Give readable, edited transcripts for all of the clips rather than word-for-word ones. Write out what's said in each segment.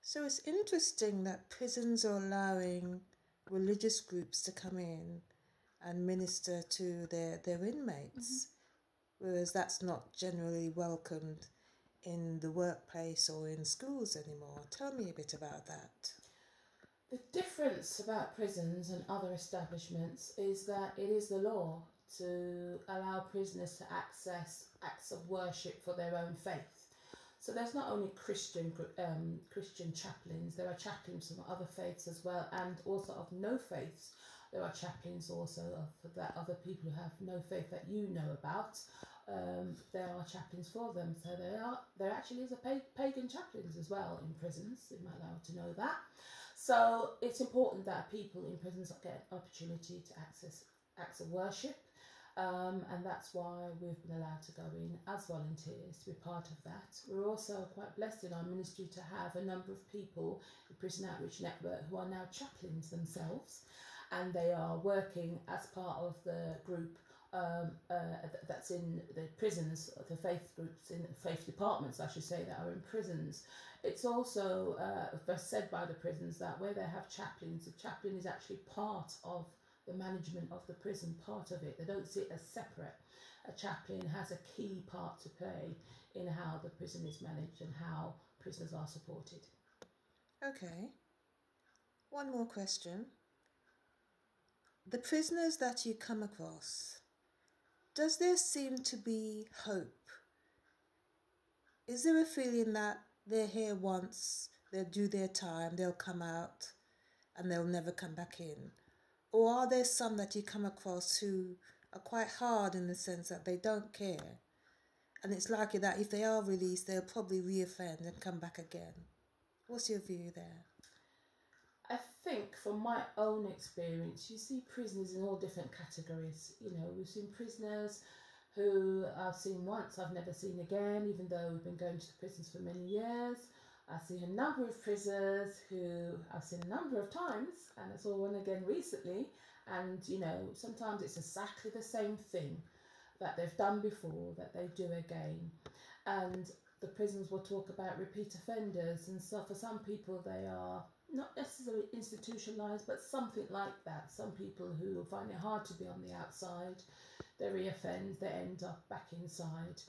So it's interesting that prisons are allowing religious groups to come in and minister to their inmates, whereas that's not generally welcomed in the workplace or in schools anymore. Tell me a bit about that. The difference about prisons and other establishments is that it is the law to allow prisoners to access acts of worship for their own faith. So there's not only Christian chaplains, there are chaplains from other faiths as well, and also of no faiths. There are chaplains also of that other people who have no faith that you know about. There are chaplains for them. So there actually is a pagan chaplains as well in prisons. You might allow to know that. So it's important that people in prisons get an opportunity to access acts of worship. And that's why we've been allowed to go in as volunteers to be part of that. We're also quite blessed in our ministry to have a number of people in Prison Outreach Network who are now chaplains themselves, and they are working as part of the group that's in the prisons, the faith groups, in faith departments, I should say, that are in prisons. It's also said by the prisons that where they have chaplains, the chaplain is actually part of the management of the prison, part of it. They don't see it as separate. A chaplain has a key part to play in how the prison is managed and how prisoners are supported. Okay. One more question. The prisoners that you come across, does there seem to be hope? Is there a feeling that they're here once, they'll do their time, they'll come out, and they'll never come back in? Or are there some that you come across who are quite hard in the sense that they don't care, and it's likely that if they are released, they'll probably reoffend and come back again? What's your view there? I think from my own experience, you see prisoners in all different categories. You know, we've seen prisoners who I've seen once, I've never seen again, even though we've been going to the prisons for many years. I've seen a number of prisoners who I've seen a number of times, and I saw one again recently. And, you know, sometimes it's exactly the same thing that they've done before that they do again. And the prisons will talk about repeat offenders, and so for some people they are not necessarily institutionalised, but something like that. Some people who find it hard to be on the outside, they reoffend, they end up back inside.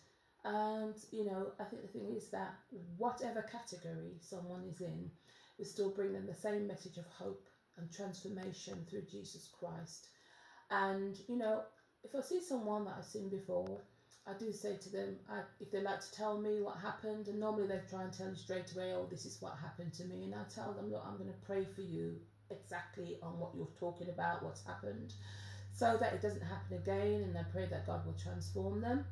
And, you know, I think the thing is that whatever category someone is in, we still bring them the same message of hope and transformation through Jesus Christ. And, you know, if I see someone that I've seen before, I do say to them, if they like to tell me what happened, and normally they try and tell you straight away, oh, this is what happened to me. And I tell them, look, I'm going to pray for you exactly on what you're talking about, what's happened, so that it doesn't happen again. And I pray that God will transform them.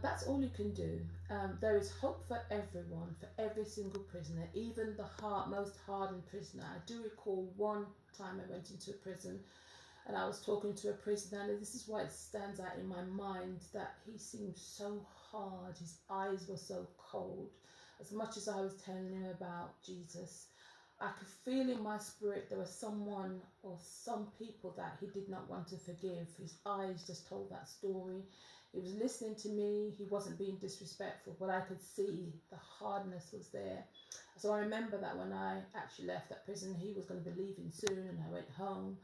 That's all you can do. There is hope for everyone, for every single prisoner, even the most hardened prisoner. I do recall one time I went into a prison and I was talking to a prisoner, and this is why it stands out in my mind, that he seemed so hard, his eyes were so cold. As much as I was telling him about Jesus, I could feel in my spirit there was someone or some people that he did not want to forgive. His eyes just told that story. He was listening to me, he wasn't being disrespectful, but I could see the hardness was there. So I remember that when I actually left that prison, he was going to be leaving soon, and I went home.